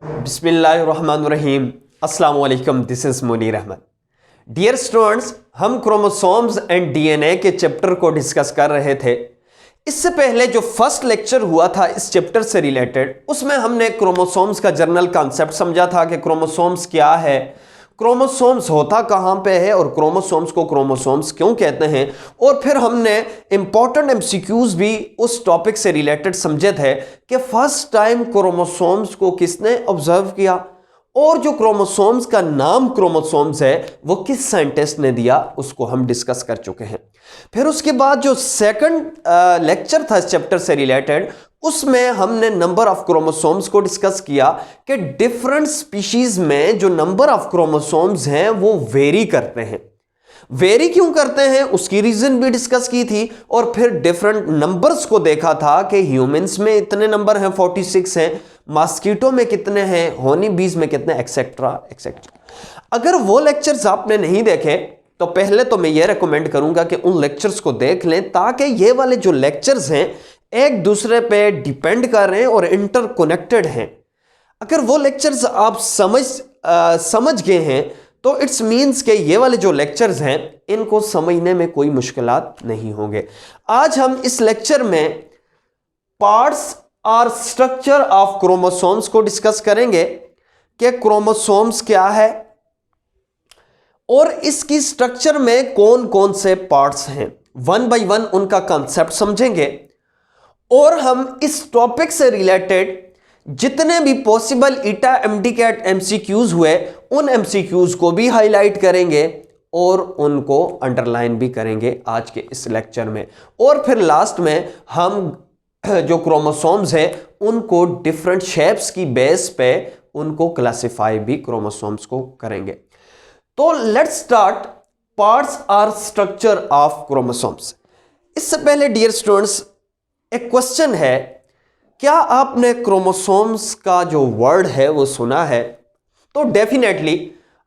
बिस्मिल्लाहिर्रहमानिर्रहीम। अस्सलाम वालेकुम, this is Munir Ahmad. Dear students, हम क्रोमोसोम्स एंड डीएनए के चैप्टर को डिस्कस कर रहे थे। इससे पहले जो फर्स्ट लेक्चर हुआ था इस चैप्टर से रिलेटेड, उसमें हमने क्रोमोसोम्स का जनरल कॉन्सेप्ट समझा था कि क्रोमोसोम्स क्या है, क्रोमोसोम्स होता कहाँ पे है और क्रोमोसोम्स को क्रोमोसोम्स क्यों कहते हैं। और फिर हमने इंपॉर्टेंट एमसीक्यूज भी उस टॉपिक से रिलेटेड समझे थे कि फर्स्ट टाइम क्रोमोसोम्स को किसने ऑब्जर्व किया और जो क्रोमोसोम्स का नाम क्रोमोसोम्स है वो किस साइंटिस्ट ने दिया, उसको हम डिस्कस कर चुके हैं। फिर उसके बाद जो सेकंड लेक्चर था इस चैप्टर से रिलेटेड, उसमें हमने नंबर ऑफ क्रोमोसोम्स को डिस्कस किया कि डिफरेंट स्पीशीज में जो नंबर ऑफ क्रोमोसोम्स हैं वो वेरी करते हैं। वेरी क्यों करते हैं उसकी रीजन भी डिस्कस की थी। और फिर डिफरेंट नंबर्स को देखा था कि ह्यूमंस में इतने नंबर हैं 46 हैं, मॉस्किटो में कितने हैं, होनी बीज में कितने, एक्सेट्रा एक्सेट्रा। अगर वो लेक्चर्स आपने नहीं देखे तो पहले तो मैं ये रेकमेंड करूंगा कि उन लेक्चर्स को देख लें, ताकि ये वाले जो लेक्चर्स हैं एक दूसरे पे डिपेंड कर रहे हैं और इंटरकनेक्टेड हैं। अगर वो लेक्चर्स आप समझ गए हैं तो इट्स मीन्स के ये वाले जो लेक्चर्स हैं इनको समझने में कोई मुश्किलात नहीं होंगे। आज हम इस लेक्चर में पार्ट्स और स्ट्रक्चर ऑफ क्रोमोसोम्स को डिस्कस करेंगे कि क्रोमोसोम्स क्या है और इसकी स्ट्रक्चर में कौन कौन से पार्ट्स हैं। वन बाय वन उनका कॉन्सेप्ट समझेंगे और हम इस टॉपिक से रिलेटेड जितने भी पॉसिबल ईटा एमडीकैट एमसीक्यूज हुए उन एमसीक्यूज को भी हाईलाइट करेंगे और उनको अंडरलाइन भी करेंगे आज के इस लेक्चर में। और फिर लास्ट में हम जो क्रोमोसोम्स हैं उनको डिफरेंट शेप्स की बेस पे उनको क्लासिफाई भी क्रोमोसोम्स को करेंगे। तो लेट्स स्टार्ट पार्ट्स और स्ट्रक्चर ऑफ क्रोमोसोम्स। इससे पहले डियर स्टूडेंट्स एक क्वेश्चन है, क्या आपने क्रोमोसोम्स का जो वर्ड है वो सुना है? तो डेफिनेटली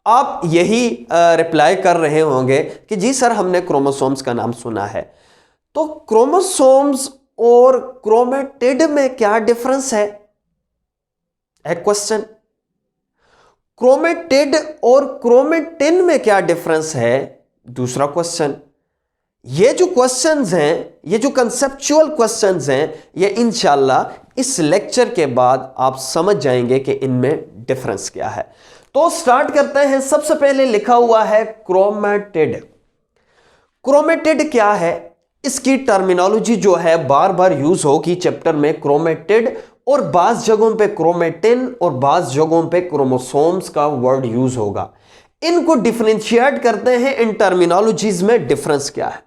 आप यही रिप्लाई कर रहे होंगे कि जी सर हमने क्रोमोसोम्स का नाम सुना है। तो क्रोमोसोम्स और क्रोमेटिड में क्या डिफरेंस है? एक क्वेश्चन। क्रोमेटिड और क्रोमेटिन में क्या डिफरेंस है? दूसरा क्वेश्चन। ये जो क्वेश्चंस हैं, ये जो कंसेप्चुअल क्वेश्चंस हैं, ये इंशाल्लाह इस लेक्चर के बाद आप समझ जाएंगे कि इनमें डिफरेंस क्या है। तो स्टार्ट करते हैं। सबसे पहले लिखा हुआ है क्रोमेटिड। क्रोमेटिड क्या है? इसकी टर्मिनोलॉजी जो है बार बार यूज होगी चैप्टर में, क्रोमेटिड, और बाज जगहों पे क्रोमेटिन और बाज जगहों पे क्रोमोसोम्स का वर्ड यूज होगा। इनको डिफरेंशिएट करते हैं इन टर्मिनोलॉजीज में डिफरेंस क्या है।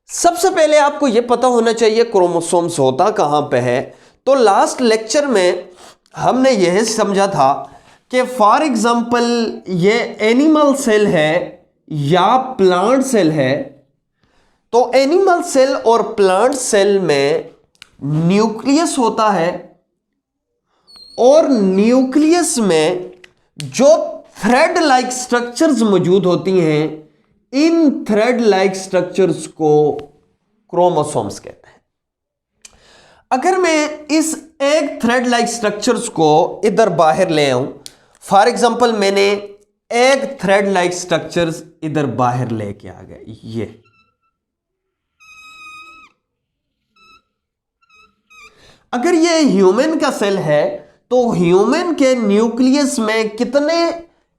सबसे पहले आपको यह पता होना चाहिए क्रोमोसोम्स होता कहां पे है। तो लास्ट लेक्चर में हमने यह समझा था कि फॉर एग्जांपल ये एनिमल सेल है या प्लांट सेल है। तो एनिमल सेल और प्लांट सेल में न्यूक्लियस होता है और न्यूक्लियस में जो थ्रेड लाइक स्ट्रक्चर्स मौजूद होती हैं, इन थ्रेड लाइक स्ट्रक्चर्स को क्रोमोसोम्स कहते हैं। अगर मैं इस एक थ्रेड लाइक स्ट्रक्चर्स को इधर बाहर ले आऊं, फॉर एग्जांपल मैंने एक थ्रेड लाइक स्ट्रक्चर्स इधर बाहर लेके आ गए, ये अगर ये ह्यूमन का सेल है तो ह्यूमन के न्यूक्लियस में कितने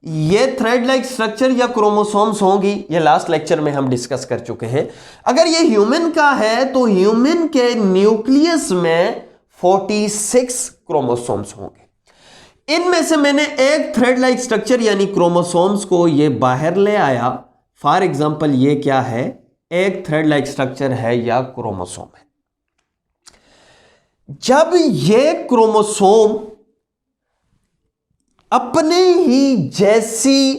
ये थ्रेड लाइक स्ट्रक्चर या क्रोमोसोम्स होंगी, ये लास्ट लेक्चर में हम डिस्कस कर चुके हैं। अगर ये ह्यूमन का है तो ह्यूमन के न्यूक्लियस में 46 क्रोमोसोम्स होंगे। इनमें से मैंने एक थ्रेड लाइक स्ट्रक्चर यानी क्रोमोसोम्स को ये बाहर ले आया। फॉर एग्जांपल ये क्या है? एक थ्रेड लाइक स्ट्रक्चर है या क्रोमोसोम है। जब ये क्रोमोसोम अपने ही जैसी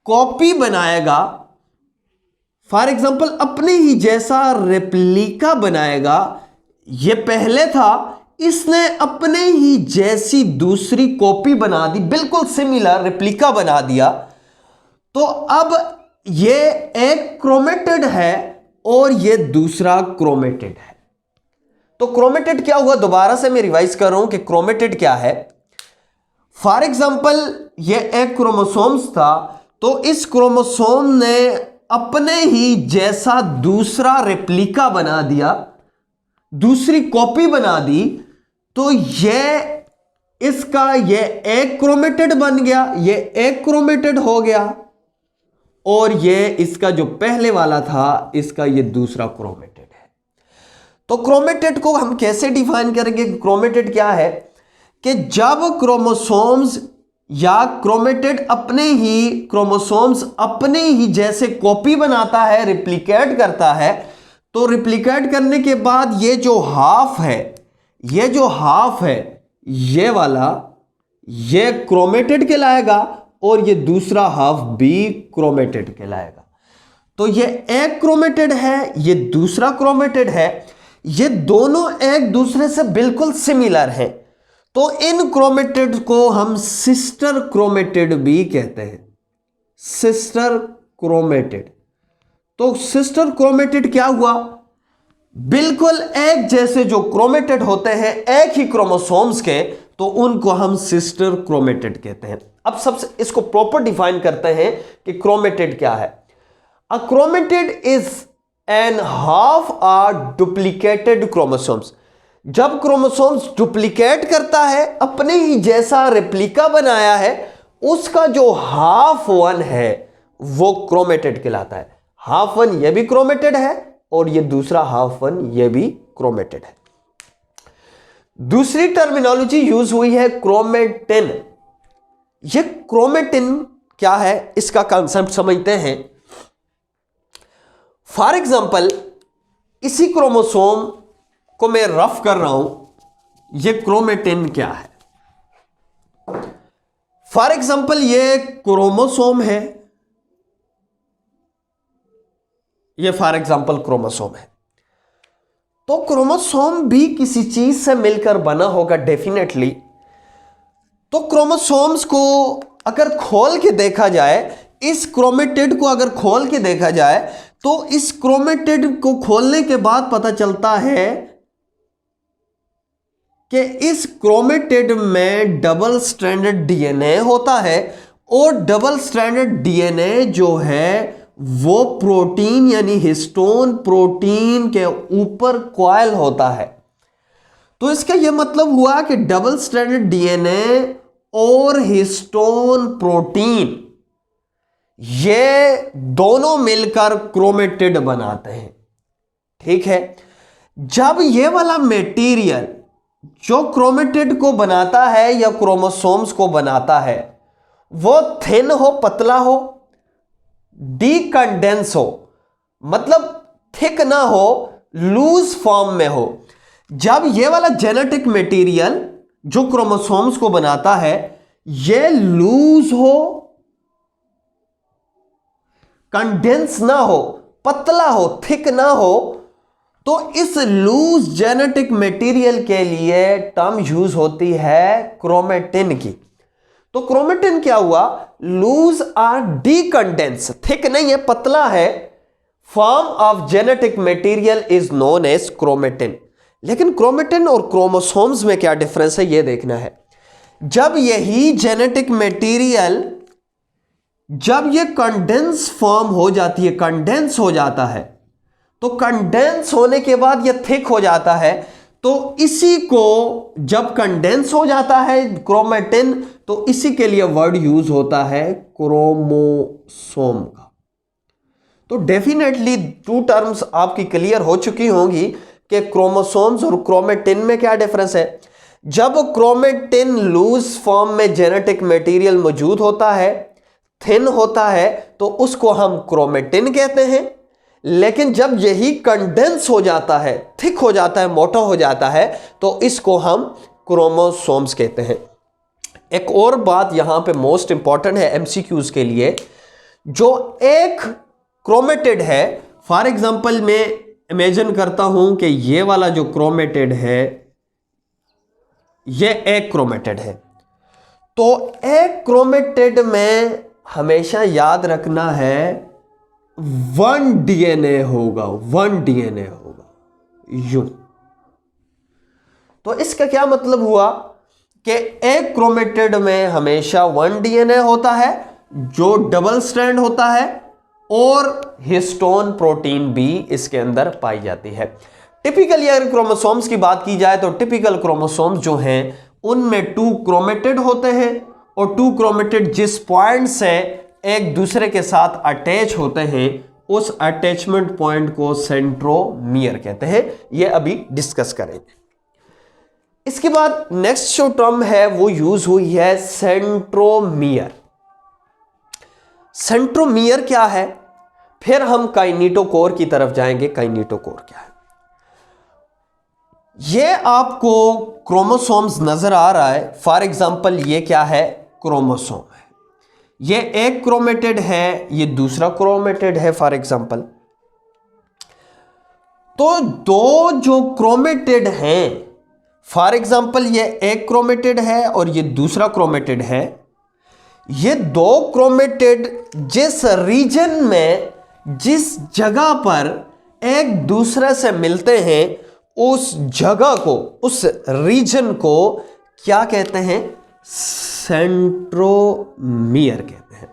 कॉपी बनाएगा, फॉर एग्जांपल अपने ही जैसा रेप्लिका बनाएगा, ये पहले था, इसने अपने ही जैसी दूसरी कॉपी बना दी, बिल्कुल सिमिलर रेप्लिका बना दिया, तो अब ये एक क्रोमेटिड है और ये दूसरा क्रोमेटिड है। तो क्रोमेटिड क्या हुआ? दोबारा से मैं रिवाइज कर रहा हूं कि क्रोमेटिड क्या है। फॉर एग्जाम्पल ये एक क्रोमोसोम्स था, तो इस क्रोमोसोम ने अपने ही जैसा दूसरा रेप्लिका बना दिया, दूसरी कॉपी बना दी, तो ये इसका ये एक क्रोमेटिड बन गया, ये एक क्रोमेटिड हो गया, और ये इसका जो पहले वाला था इसका ये दूसरा क्रोमेटिड है। तो क्रोमेटिड को हम कैसे डिफाइन करेंगे? क्रोमेटिड क्या है कि जब क्रोमोसोम्स या क्रोमेटिड क्रोमोसोम्स अपने ही जैसे कॉपी बनाता है, रिप्लिकेट करता है, तो रिप्लिकेट करने के बाद ये जो हाफ है ये वाला ये क्रोमेटिड कहलाएगा, और ये दूसरा हाफ भी क्रोमेटिड कहलाएगा। तो ये एक क्रोमेटिड है, ये दूसरा क्रोमेटिड है, ये दोनों एक दूसरे से बिल्कुल सिमिलर हैं, तो इन क्रोमेटिड को हम सिस्टर क्रोमेटिड भी कहते हैं, सिस्टर क्रोमेटिड। तो सिस्टर क्रोमेटिड क्या हुआ? बिल्कुल एक जैसे जो क्रोमेटिड होते हैं एक ही क्रोमोसोम्स के, तो उनको हम सिस्टर क्रोमेटिड कहते हैं। अब सबसे इसको प्रॉपर डिफाइन करते हैं कि क्रोमेटिड क्या है। A chromatid is an half a duplicated chromosomes. जब क्रोमोसोम्स डुप्लीकेट करता है, अपने ही जैसा रेप्लिका बनाया है, उसका जो हाफ वन है वो क्रोमेटिड कहलाता है। हाफ वन ये भी क्रोमेटिड है, और ये दूसरा हाफ वन ये भी क्रोमेटिड है। दूसरी टर्मिनोलॉजी यूज हुई है क्रोमेटिन। ये क्रोमेटिन क्या है इसका कॉन्सेप्ट समझते हैं। फॉर एग्जाम्पल इसी क्रोमोसोम को मैं रफ कर रहा हूं, ये क्रोमेटिन क्या है। फॉर एग्जाम्पल ये क्रोमोसोम है, ये फॉर एग्जाम्पल क्रोमोसोम है। तो क्रोमोसोम भी किसी चीज से मिलकर बना होगा डेफिनेटली। तो क्रोमोसोम्स को अगर खोल के देखा जाए, इस क्रोमेटिड को अगर खोल के देखा जाए, तो इस क्रोमेटिड को खोलने के बाद पता चलता है कि इस क्रोमेटिड में डबल स्ट्रैंडेड डीएनए होता है, और डबल स्ट्रैंडेड डीएनए जो है वो प्रोटीन यानी हिस्टोन प्रोटीन के ऊपर कॉइल होता है। तो इसका यह मतलब हुआ कि डबल स्ट्रैंडेड डीएनए और हिस्टोन प्रोटीन ये दोनों मिलकर क्रोमेटिड बनाते हैं। ठीक है, जब ये वाला मटेरियल जो क्रोमेटिड को बनाता है या क्रोमोसोम्स को बनाता है वो थिन हो, पतला हो, डीकंडेंस हो, मतलब थिक ना हो, लूज फॉर्म में हो। जब ये वाला जेनेटिक मटेरियल जो क्रोमोसोम्स को बनाता है ये लूज हो, कंडेंस ना हो, पतला हो, थिक ना हो, तो इस लूज जेनेटिक मटेरियल के लिए टर्म यूज होती है क्रोमेटिन की। तो क्रोमेटिन क्या हुआ? लूज और डीकंडेंस, थिक नहीं है, पतला है, form of genetic material is known as chromatin. लेकिन क्रोमेटिन और क्रोमोसोम्स में क्या डिफरेंस है यह देखना है। जब यही जेनेटिक मटेरियल जब यह कंडेंस फॉर्म हो जाती है, कंडेंस हो जाता है, तो कंडेंस होने के बाद यह थिक हो जाता है, तो इसी को जब कंडेंस हो जाता है क्रोमेटिन, तो इसी के लिए वर्ड यूज होता है क्रोमोसोम का। तो डेफिनेटली टू टर्म्स आपकी क्लियर हो चुकी होंगी कि क्रोमोसोम्स और क्रोमेटिन में क्या डिफरेंस है। जब क्रोमेटिन लूज फॉर्म में जेनेटिक मटेरियल मौजूद होता है, थिन होता है, तो उसको हम क्रोमेटिन कहते हैं। लेकिन जब यही कंडेंस हो जाता है, थिक हो जाता है, मोटा हो जाता है, तो इसको हम क्रोमोसोम्स कहते हैं। एक और बात यहां पे मोस्ट इंपॉर्टेंट है एमसीक्यूज के लिए, जो एक क्रोमेटिड है, फॉर एग्जांपल मैं इमेजिन करता हूं कि ये वाला जो क्रोमेटिड है ये एक क्रोमेटिड है, तो एक क्रोमेटिड में हमेशा याद रखना है 1 डीएनए होगा, 1 डीएनए होगा यूं। तो इसका क्या मतलब हुआ कि एक क्रोमेटिड में हमेशा 1 डीएनए होता है जो डबल स्ट्रैंड होता है और हिस्टोन प्रोटीन भी इसके अंदर पाई जाती है। टिपिकली अगर क्रोमोसोम्स की बात की जाए तो टिपिकल क्रोमोसोम्स जो हैं उनमें 2 क्रोमेटिड होते हैं और 2 क्रोमेटिड जिस पॉइंट से एक दूसरे के साथ अटैच होते हैं उस अटैचमेंट पॉइंट को सेंट्रोमियर कहते हैं। यह अभी डिस्कस करेंगे। इसके बाद नेक्स्ट जो टर्म है वो यूज हुई है सेंट्रोमियर। सेंट्रोमियर क्या है, फिर हम काइनेटोकोर की तरफ जाएंगे। काइनेटोकोर क्या है, ये आपको क्रोमोसोम्स नजर आ रहा है। फॉर एग्जांपल ये क्या है, क्रोमोसोम है। ये एक क्रोमेटिड है, ये दूसरा क्रोमेटिड है फॉर एग्जांपल। तो दो जो क्रोमेटिड हैं, फॉर एग्जांपल ये एक क्रोमेटिड है और ये दूसरा क्रोमेटिड है। ये दो क्रोमेटिड जिस रीजन में, जिस जगह पर एक दूसरे से मिलते हैं उस जगह को, उस रीजन को क्या कहते हैं, सेंट्रोमियर कहते हैं।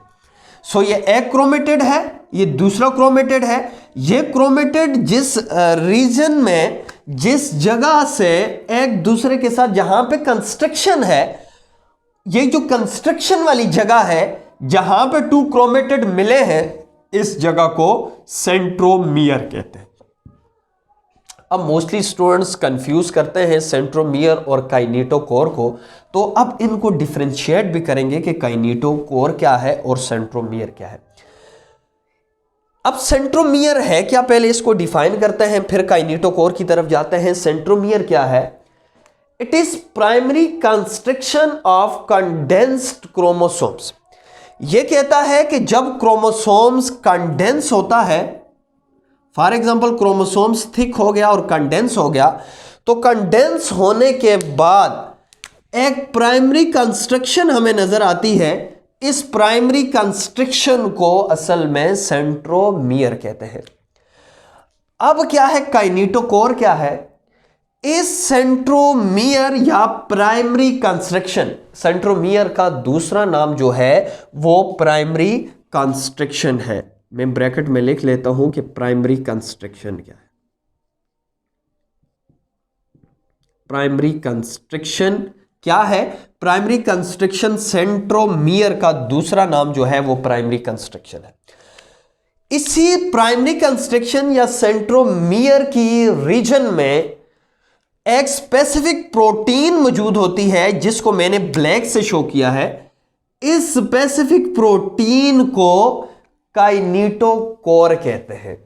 सो ये एक क्रोमेटिड है, ये दूसरा क्रोमेटिड है। ये क्रोमेटिड जिस रीजन में, जिस जगह से एक दूसरे के साथ जहां पे कंस्ट्रक्शन है, ये जो कंस्ट्रक्शन वाली जगह है जहां पे 2 क्रोमेटिड मिले हैं, इस जगह को सेंट्रोमियर कहते हैं। अब मोस्टली स्टूडेंट्स कंफ्यूज करते हैं सेंट्रोमियर और काइनेटोकोर को, तो अब इनको डिफरेंशिएट भी करेंगे कि काइनेटोकोर क्या है और सेंट्रोमियर क्या है। अब सेंट्रोमियर है क्या, पहले इसको डिफाइन करते हैं, फिर काइनेटोकोर की तरफ जाते हैं। सेंट्रोमियर क्या है? It is primary constriction of condensed chromosomes. यह कहता है कि जब क्रोमोसोम्स कंडेंस होता है, फॉर एग्जांपल क्रोमोसोम्स थिक हो गया और कंडेंस हो गया, तो कंडेंस होने के बाद एक प्राइमरी कंस्ट्रक्शन हमें नजर आती है। इस प्राइमरी कंस्ट्रक्शन को असल में सेंट्रोमियर कहते हैं। अब क्या है काइनेटोकोर क्या है? इस सेंट्रोमियर या प्राइमरी कंस्ट्रक्शन, सेंट्रोमियर का दूसरा नाम जो है वो प्राइमरी कंस्ट्रक्शन है। मैं ब्रैकेट में लिख लेता हूं कि प्राइमरी कंस्ट्रक्शन क्या है। प्राइमरी कंस्ट्रक्शन क्या है? प्राइमरी कंस्ट्रक्शन, सेंट्रोमियर का दूसरा नाम जो है वो प्राइमरी कंस्ट्रक्शन है। इसी प्राइमरी कंस्ट्रक्शन या सेंट्रोमियर की रीजन में एक स्पेसिफिक प्रोटीन मौजूद होती है जिसको मैंने ब्लैक से शो किया है। इस स्पेसिफिक प्रोटीन को काइनेटोकोर कहते हैं।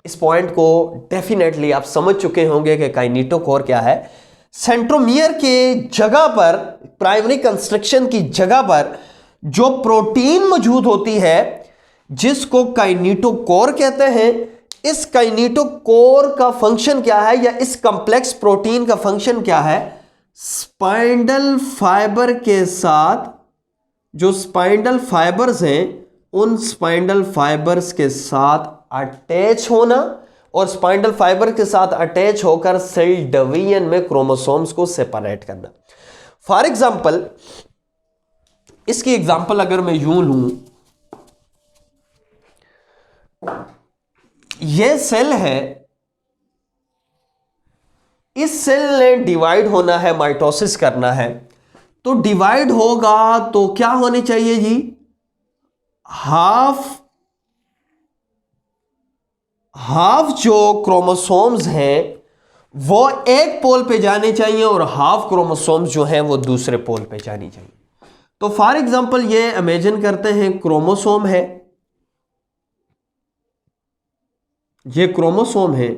इस पॉइंट को डेफिनेटली आप समझ चुके होंगे कि काइनेटोकोर क्या है। सेंट्रोमियर के जगह पर, प्राइमरी कंस्ट्रक्शन की जगह पर जो प्रोटीन मौजूद होती है जिसको काइनेटोकोर कहते हैं, इस काइनेटोकोर का फंक्शन क्या है या इस कॉम्प्लेक्स प्रोटीन का फंक्शन क्या है? स्पाइंडल फाइबर के साथ, जो स्पाइंडल फाइबर्स हैं उन स्पाइंडल फाइबर्स के साथ अटैच होना और स्पाइंडल फाइबर के साथ अटैच होकर सेल डिवीजन में क्रोमोसोम्स को सेपरेट करना। फॉर एग्जांपल, इसकी एग्जांपल अगर मैं यूं लूं, यह सेल है, इस सेल ने डिवाइड होना है, माइटोसिस करना है, तो डिवाइड होगा तो क्या होनी चाहिए जी? हाफ जो क्रोमोसोम्स हैं वो एक पोल पे जाने चाहिए और हाफ क्रोमोसोम्स जो हैं वो दूसरे पोल पे जानी चाहिए। तो फॉर एग्जांपल ये इमेजिन करते हैं क्रोमोसोम है, ये क्रोमोसोम है,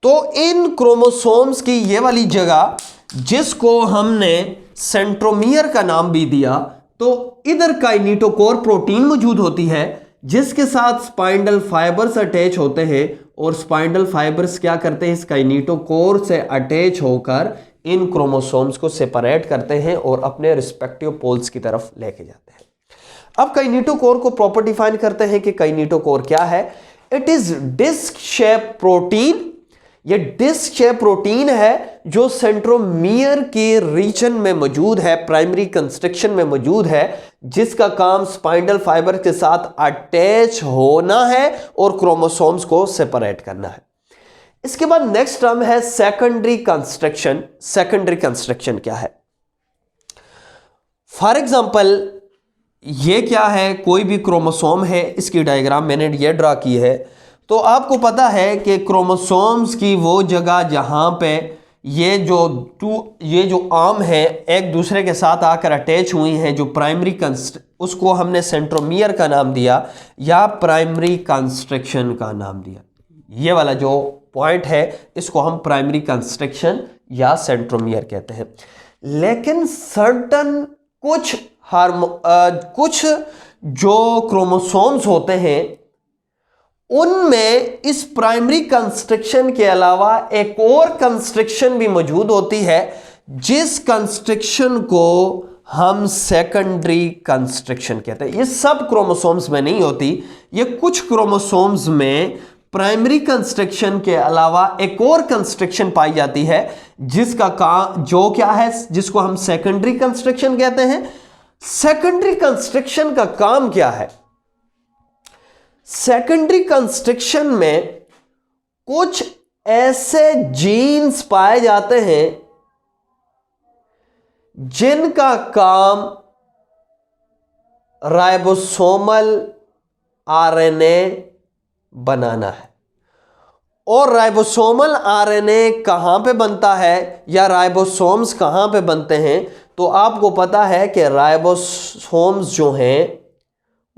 तो इन क्रोमोसोम्स की ये वाली जगह जिसको हमने सेंट्रोमियर का नाम भी दिया, तो इधर काइनेटोकोर प्रोटीन मौजूद होती है जिसके साथ स्पाइंडल फाइबर्स अटैच होते हैं और स्पाइंडल फाइबर्स क्या करते हैं? इस काइनेटोकोर से अटैच होकर इन क्रोमोसोम्स को सेपरेट करते हैं और अपने रिस्पेक्टिव पोल्स की तरफ लेके जाते हैं। अब काइनेटोकोर को प्रॉपर डिफाइन करते हैं कि काइनेटोकोर क्या है। It is disc shape protein ये डिस्क शेप प्रोटीन है जो सेंट्रोमियर के रीजन में मौजूद है, प्राइमरी कंस्ट्रक्शन में मौजूद है, जिसका काम स्पाइंडल फाइबर के साथ अटैच होना है और क्रोमोसोम्स को सेपरेट करना है। इसके बाद नेक्स्ट टर्म है सेकेंडरी कंस्ट्रक्शन। सेकेंडरी कंस्ट्रक्शन क्या है? फॉर एग्जाम्पल ये क्या है, कोई भी क्रोमोसोम है, इसकी डायग्राम मैंने ये ड्रा की है। तो आपको पता है कि क्रोमोसोम्स की वो जगह जहां पे ये जो आर्म है एक दूसरे के साथ आकर अटैच हुई हैं, जो प्राइमरी उसको हमने सेंट्रोमियर का नाम दिया या प्राइमरी कंस्ट्रक्शन का नाम दिया। ये वाला जो पॉइंट है इसको हम प्राइमरी कंस्ट्रक्शन या सेंट्रोमियर कहते हैं। लेकिन सर्टन कुछ जो क्रोमोसोम्स होते हैं उनमें इस प्राइमरी कंस्ट्रक्शन के अलावा एक और कंस्ट्रक्शन भी मौजूद होती है, जिस कंस्ट्रक्शन को हम सेकेंडरी कंस्ट्रक्शन कहते हैं। ये सब क्रोमोसोम्स में नहीं होती, ये कुछ क्रोमोसोम्स में प्राइमरी कंस्ट्रक्शन के अलावा एक और कंस्ट्रक्शन पाई जाती है, जिसका काम जो क्या है, जिसको हम सेकेंडरी कंस्ट्रक्शन कहते हैं। सेकेंडरी कंस्ट्रक्शन का काम क्या है? सेकेंडरी कंस्ट्रक्शन में कुछ ऐसे जीन्स पाए जाते हैं जिनका काम राइबोसोमल आरएनए बनाना है। और राइबोसोमल आरएनए कहां पे बनता है या राइबोसोम्स कहां पे बनते हैं? तो आपको पता है कि राइबोसोम्स जो हैं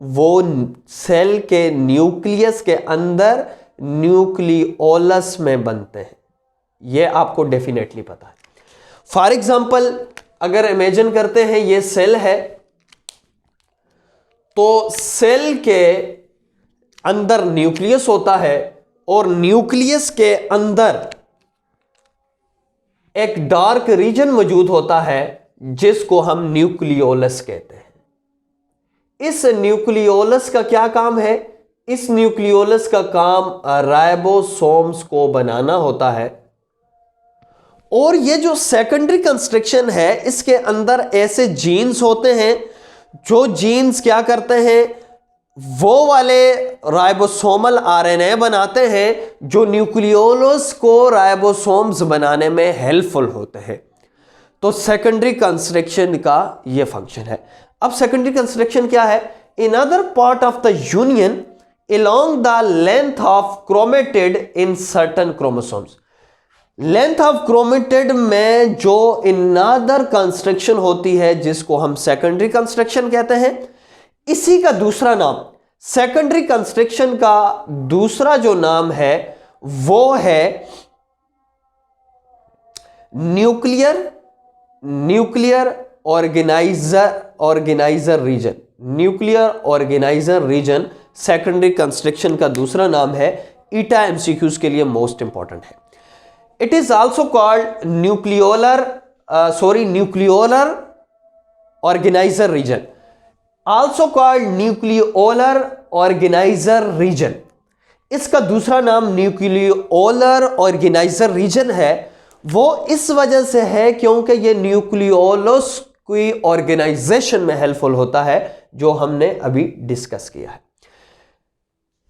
वो सेल के न्यूक्लियस के अंदर न्यूक्लियोलस में बनते हैं। यह आपको डेफिनेटली पता है। फॉर एग्जाम्पल अगर इमेजिन करते हैं ये सेल है, तो सेल के अंदर न्यूक्लियस होता है और न्यूक्लियस के अंदर एक डार्क रीजन मौजूद होता है जिसको हम न्यूक्लियोलस कहते हैं। इस न्यूक्लियोलस का क्या काम है? इस न्यूक्लियोलस का काम राइबोसोम्स को बनाना होता है। और ये जो सेकेंडरी कंस्ट्रक्शन है इसके अंदर ऐसे जीन्स होते हैं, जो जीन्स क्या करते हैं, वो वाले राइबोसोमल आरएनए बनाते हैं जो न्यूक्लियोलस को राइबोसोम्स बनाने में हेल्पफुल होते हैं। तो सेकेंडरी कंस्ट्रक्शन का ये फंक्शन है। अब सेकेंडरी कंस्ट्रक्शन क्या है? In other part of the union along the length of chromatid in certain chromosomes। Length of chromatid में जो इनअदर कंस्ट्रक्शन होती है जिसको हम सेकेंडरी कंस्ट्रक्शन कहते हैं, इसी का दूसरा नाम, सेकेंडरी कंस्ट्रक्शन का दूसरा जो नाम है वो है nuclear organiser region. Nuclear organiser region secondary constriction का दूसरा नाम है। ईटा एमसीक्यूज के लिए मोस्ट इंपॉर्टेंट है। It is also called nucleolar organiser region, also called nucleolar organiser region. इसका दूसरा नाम न्यूक्लियोलर ऑर्गेनाइजर रीजन है। वो इस वजह से है क्योंकि ये न्यूक्लियोलस की ऑर्गेनाइजेशन में हेल्पफुल होता है, जो हमने अभी डिस्कस किया है।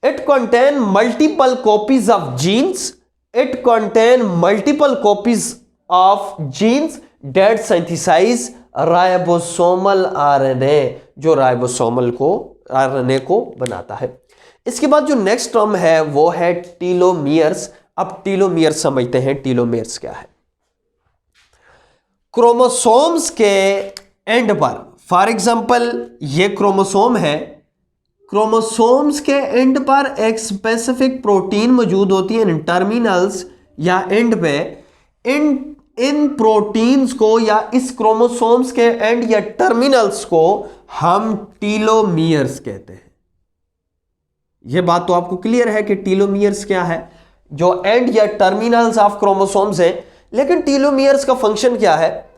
It contain multiple copies of genes. It contain multiple copies of genes that synthesize ribosomal RNA, जो राइबोसोमल को RNA को बनाता है। इसके बाद जो नेक्स्ट टर्म है वो है टीलोमियर्स। अब टीलोमियर्स समझते हैं। टीलोमियर्स क्या है? क्रोमोसोम्स के एंड पर, फॉर एग्जांपल ये क्रोमोसोम है, क्रोमोसोम्स के एंड पर एक स्पेसिफिक प्रोटीन मौजूद होती है इन टर्मिनल्स या एंड पे। इन प्रोटीन्स को या इस क्रोमोसोम्स के एंड या टर्मिनल्स को हम टीलोमियर्स कहते हैं। यह बात तो आपको क्लियर है कि टीलोमियर्स क्या है, जो एंड या टर्मिनल्स ऑफ क्रोमोसोम्स है। लेकिन टीलोमियर्स का फंक्शन क्या है?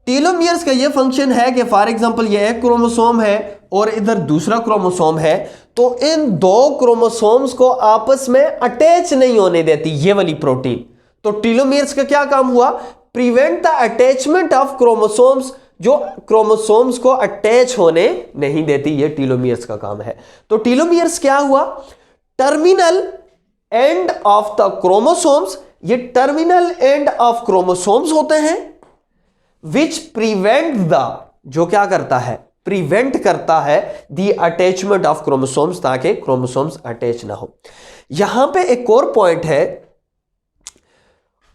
टीलोमियर्स का ये फंक्शन है कि फॉर एग्जांपल ये एक क्रोमोसोम है और इधर दूसरा क्रोमोसोम है, तो इन दो क्रोमोसोम्स को आपस में अटैच नहीं होने देती ये वाली प्रोटीन। तो टीलोमियर्स का क्या काम हुआ? Prevent the attachment of chromosomes, जो क्रोमोसोम्स को अटैच होने नहीं देती, ये टीलोमियर्स का काम है। तो टीलोमियर्स क्या हुआ? Terminal end of the chromosomes, ये टर्मिनल एंड ऑफ क्रोमोसोम्स होते हैं विच प्रिवेंट द, जो क्या करता है? प्रिवेंट करता है द अटैचमेंट ऑफ क्रोमोसोम्स, ताकि क्रोमोसोम्स अटैच ना हो। यहां पे एक और पॉइंट है,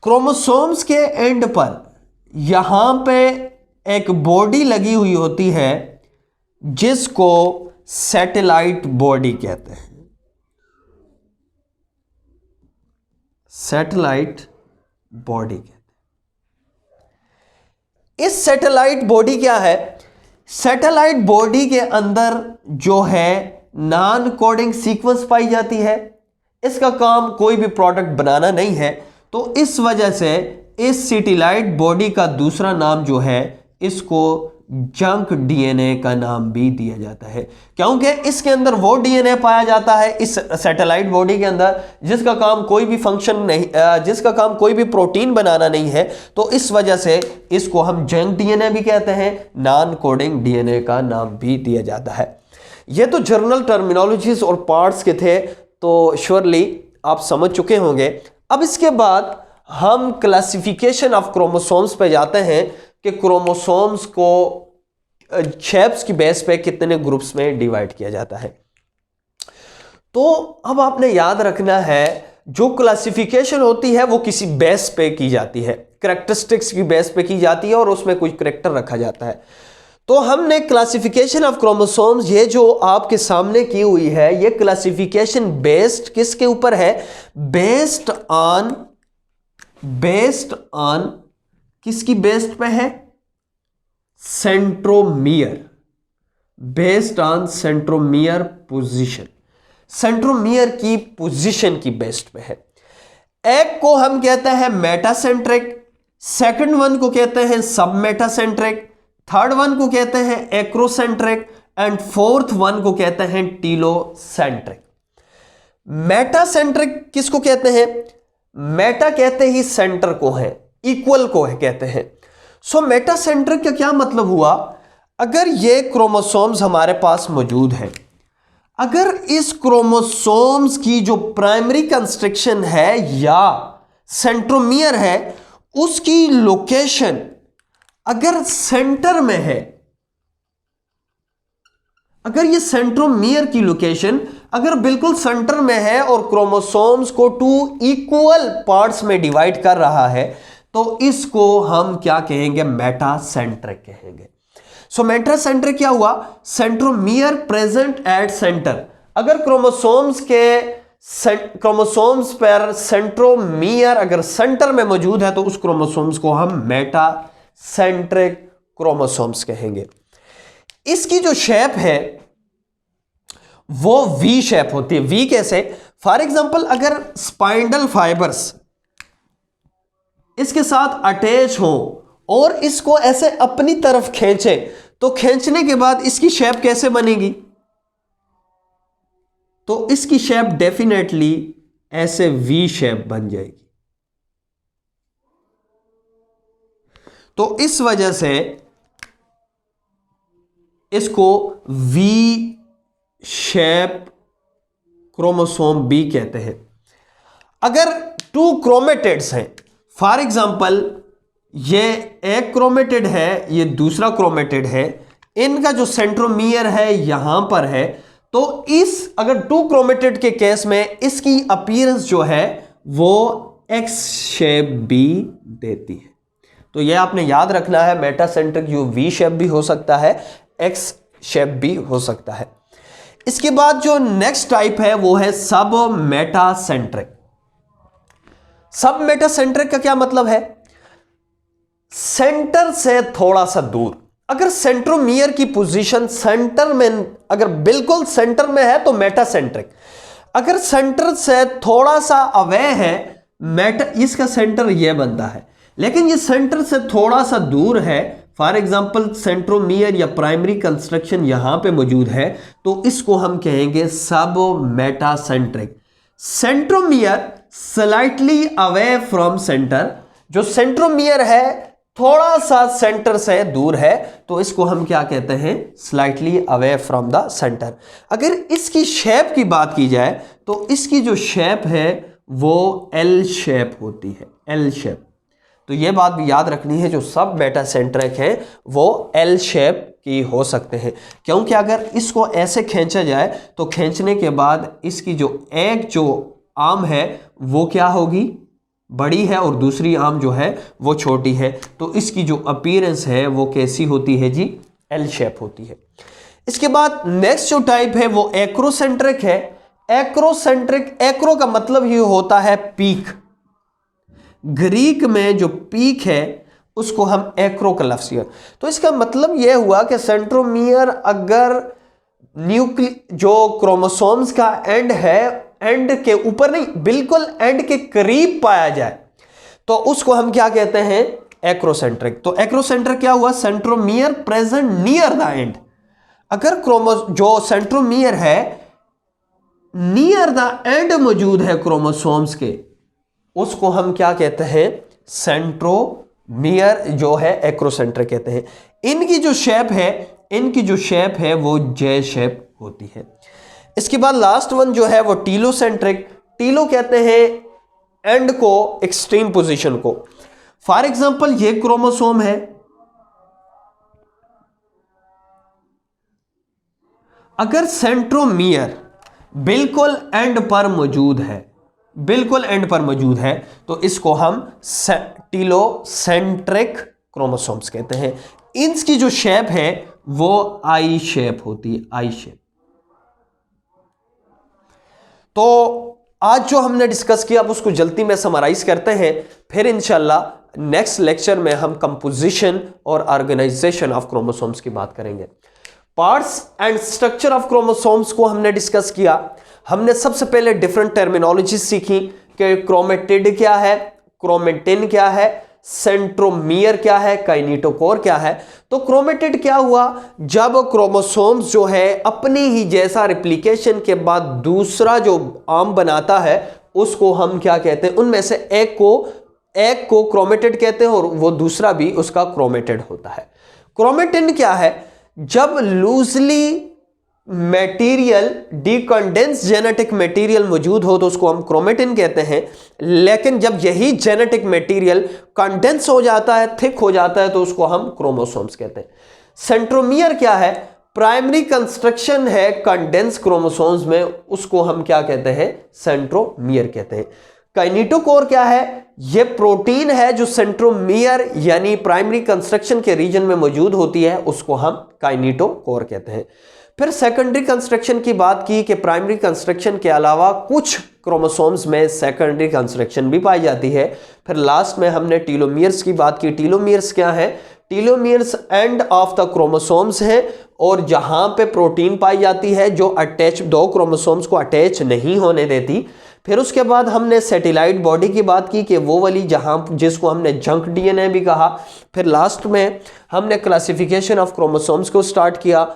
क्रोमोसोम्स के एंड पर यहां पे एक बॉडी लगी हुई होती है जिसको सैटेलाइट बॉडी कहते हैं। सैटेलाइट बॉडी कहते हैं। इस सैटेलाइट बॉडी क्या है? सैटेलाइट बॉडी के अंदर जो है नॉन कोडिंग सीक्वेंस पाई जाती है। इसका काम कोई भी प्रोडक्ट बनाना नहीं है, तो इस वजह से इस सैटेलाइट बॉडी का दूसरा नाम जो है, इसको जंक डीएनए का नाम भी दिया जाता है, क्योंकि इसके अंदर वो डीएनए पाया जाता है इस सैटेलाइट बॉडी के अंदर जिसका काम कोई भी फंक्शन नहीं, जिसका काम कोई भी प्रोटीन बनाना नहीं है। तो इस वजह से इसको हम जंक डीएनए भी कहते हैं, नॉन कोडिंग डीएनए का नाम भी दिया जाता है। ये तो जर्नल टर्मिनोलॉजीज और पार्ट्स के थे, तो श्योरली आप समझ चुके होंगे। अब इसके बाद हम क्लासिफिकेशन ऑफ क्रोमोसोम्स पे जाते हैं कि क्रोमोसोम्स को शेप्स की बेस पे कितने ग्रुप्स में डिवाइड किया जाता है। तो अब आपने याद रखना है, जो क्लासिफिकेशन होती है वो किसी बेस पे की जाती है, कैरेक्टरिस्टिक्स की बेस पे की जाती है और उसमें कुछ कैरेक्टर रखा जाता है। तो हमने क्लासिफिकेशन ऑफ क्रोमोसोम्स, ये जो आपके सामने की हुई है, ये क्लासिफिकेशन बेस्ड किसके ऊपर है? बेस्ड ऑन किसकी बेस्ड पे है? Centromere, based on centromere position, centromere की पोजीशन की बेस्ड पे है। एक को हम कहते हैं मेटासेंट्रिक, सेकंड वन को कहते हैं सब मेटासेंट्रिक, थर्ड वन को कहते हैं एक्रोसेंट्रिक एंड फोर्थ वन को कहते हैं टीलोसेंट्रिक। मेटासेंट्रिक किसको कहते हैं? मेटा कहते ही सेंटर को है, इक्वल को है कहते हैं। सो मेटासेंट्रिक का क्या मतलब हुआ? अगर ये क्रोमोसोम्स हमारे पास मौजूद है, अगर इस क्रोमोसोम्स की जो प्राइमरी कंस्ट्रक्शन है या सेंट्रोमियर है, उसकी लोकेशन अगर सेंटर में है, अगर ये सेंट्रोमियर की लोकेशन अगर बिल्कुल सेंटर में है और क्रोमोसोम्स को 2 इक्वल पार्ट्स में डिवाइड कर रहा है, तो इसको हम क्या कहेंगे? मेटासेंट्रिक कहेंगे। सो मेटासेंट्रिक क्या हुआ? Centromere present at centre. अगर क्रोमोसोम्स पर सेंट्रोमियर अगर सेंटर में मौजूद है, तो उस क्रोमोसोम्स को हम मेटासेंट्रिक क्रोमोसोम्स कहेंगे। इसकी जो शेप है वो वी शेप होती है। वी कैसे? फॉर एग्जांपल, अगर स्पाइंडल फाइबर्स इसके साथ अटैच हो और इसको ऐसे अपनी तरफ खींचे, तो खींचने के बाद इसकी शेप कैसे बनेगी? तो इसकी शेप डेफिनेटली ऐसे वी शेप बन जाएगी। तो इस वजह से इसको वी शेप क्रोमोसोम बी कहते हैं। अगर 2 क्रोमेटिड्स हैं, फॉर एग्जांपल ये एक क्रोमेटिड है, ये दूसरा क्रोमेटिड है, इनका जो सेंट्रोमियर है यहां पर है, तो इस अगर 2 क्रोमेटिड के केस में इसकी अपीयरेंस जो है वो एक्स शेप भी देती है। तो ये आपने याद रखना है, मेटासेंट्रिक जो वी शेप भी हो सकता है, एक्स शेप भी हो सकता है। इसके बाद जो नेक्स्ट टाइप है वो है सब मेटासेंट्रिक। सब मेटासेंट्रिक का क्या मतलब है? सेंटर से थोड़ा सा दूर। अगर सेंट्रोमियर की पोजीशन सेंटर में, अगर बिल्कुल सेंटर में है तो मेटासेंट्रिक। अगर सेंटर से थोड़ा सा अवे है, इसका सेंटर यह बनता है, लेकिन ये सेंटर से थोड़ा सा दूर है, फॉर एग्जाम्पल सेंट्रोमियर या प्राइमरी कंस्ट्रक्शन यहां पे मौजूद है तो इसको हम कहेंगे सब metacentric. Centromere slightly away from centre, जो सेंट्रोमियर है थोड़ा सा सेंटर से दूर है तो इसको हम क्या कहते हैं, slightly away from the centre. अगर इसकी शेप की बात की जाए तो इसकी जो शेप है वो एल शेप होती है, एल शेप। तो ये बात भी याद रखनी है, जो सब मेटासेंट्रिक है वो एल शेप की हो सकते हैं, क्योंकि अगर इसको ऐसे खींचा जाए तो खींचने के बाद इसकी जो एक जो आर्म है वो क्या होगी, बड़ी है, और दूसरी आर्म जो है वो छोटी है, तो इसकी जो अपीयरेंस है वो कैसी होती है जी, एल शेप होती है। इसके बाद नेक्स्ट जो टाइप है वो एक्रोसेंट्रिक है। एक्रोसेंट्रिक, एक्रो का मतलब ही होता है पीक। ग्रीक में जो पीक है उसको हम एक्रो का लफ्ज़ है। तो इसका मतलब यह हुआ कि सेंट्रोमियर अगर जो क्रोमोसोम्स का एंड है, एंड के ऊपर नहीं, बिल्कुल एंड के करीब पाया जाए तो उसको हम क्या कहते हैं, एक्रोसेंट्रिक। तो एक्रोसेंट्रिक क्या हुआ, centromere present near the end. अगर जो सेंट्रोमियर है नियर द एंड मौजूद है क्रोमोसोम्स के, उसको हम क्या कहते हैं, सेंट्रोमियर जो है एक्रोसेंट्रिक कहते हैं। इनकी जो शेप है वो जे शेप होती है। इसके बाद लास्ट वन जो है वो टीलोसेंट्रिक। टीलो कहते हैं एंड को, एक्सट्रीम पोजीशन को। फॉर एग्जांपल ये क्रोमोसोम है, अगर सेंट्रोमियर बिल्कुल एंड पर मौजूद है, बिल्कुल एंड पर मौजूद है तो इसको हम टीलोसेंट्रिक क्रोमोसोम्स कहते हैं। इनकी जो शेप है वो आई शेप होती है, आई शेप। तो आज जो हमने डिस्कस किया अब उसको जल्दी में समराइज करते हैं, फिर इंशाल्लाह नेक्स्ट लेक्चर में हम कंपोजिशन और ऑर्गेनाइजेशन ऑफ क्रोमोसोम्स की बात करेंगे। Parts and structure of chromosomes को हमने डिस्कस किया। हमने सबसे पहले डिफरेंट टर्मिनोलॉजी सीखी कि क्रोमेटिड क्या है, क्रोमेटिन क्या है, सेंट्रोमियर क्या है, काइनेटोकोर क्या है। तो क्रोमेटिड क्या हुआ, जब क्रोमोसोम्स जो है अपनी ही जैसा रिप्लिकेशन के बाद दूसरा जो आर्म बनाता है उसको हम क्या कहते हैं, उनमें से एक को क्रोमेटिड कहते हैं और वो दूसरा भी उसका क्रोमेटिड होता है। क्रोमेटिन क्या है, जब loosely material, decondense genetic material मौजूद हो तो उसको हम क्रोमेटिन कहते हैं, लेकिन जब यही जेनेटिक मटेरियल कंडेंस हो जाता है, थिक हो जाता है तो उसको हम क्रोमोसोम्स कहते हैं। सेंट्रोमियर क्या है, प्राइमरी कंस्ट्रक्शन है कंडेंस क्रोमोसोम्स में, उसको हम क्या कहते हैं, सेंट्रोमियर कहते हैं। काइनेटोकोर क्या है, यह प्रोटीन है जो सेंट्रोमियर यानी प्राइमरी कंस्ट्रक्शन के रीजन में मौजूद होती है, उसको हम काइनेटोकोर कहते हैं। फिर सेकेंडरी कंस्ट्रक्शन की बात की कि प्राइमरी कंस्ट्रक्शन के अलावा कुछ क्रोमोसोम्स में सेकेंडरी कंस्ट्रक्शन भी पाई जाती है। फिर लास्ट में हमने टीलोमियर्स की बात की। टीलोमियर्स क्या है, टीलोमियर्स एंड ऑफ द क्रोमोसोम्स है और जहां पे प्रोटीन पाई जाती है जो अटैच, दो क्रोमोसोम्स को अटैच नहीं होने देती। फिर उसके बाद हमने सैटेलाइट बॉडी की बात की कि वो वाली जहां, जिसको हमने जंक डीएनए भी कहा। फिर लास्ट में हमने क्लासिफिकेशन ऑफ क्रोमोसोम्स को स्टार्ट किया।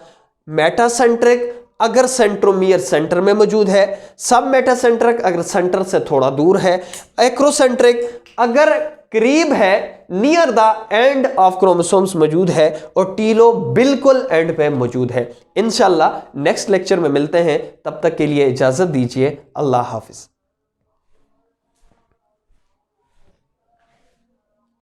मेटासेंट्रिक अगर सेंट्रोमियर सेंटर में मौजूद है, सब मेटासेंट्रिक अगर सेंटर से थोड़ा दूर है, एक्रोसेंट्रिक अगर करीब है, near the end of chromosomes मौजूद है, और टीलो बिल्कुल एंड पे मौजूद है। इंशाल्लाह नेक्स्ट लेक्चर में मिलते हैं, तब तक के लिए इजाजत दीजिए। अल्लाह हाफिज।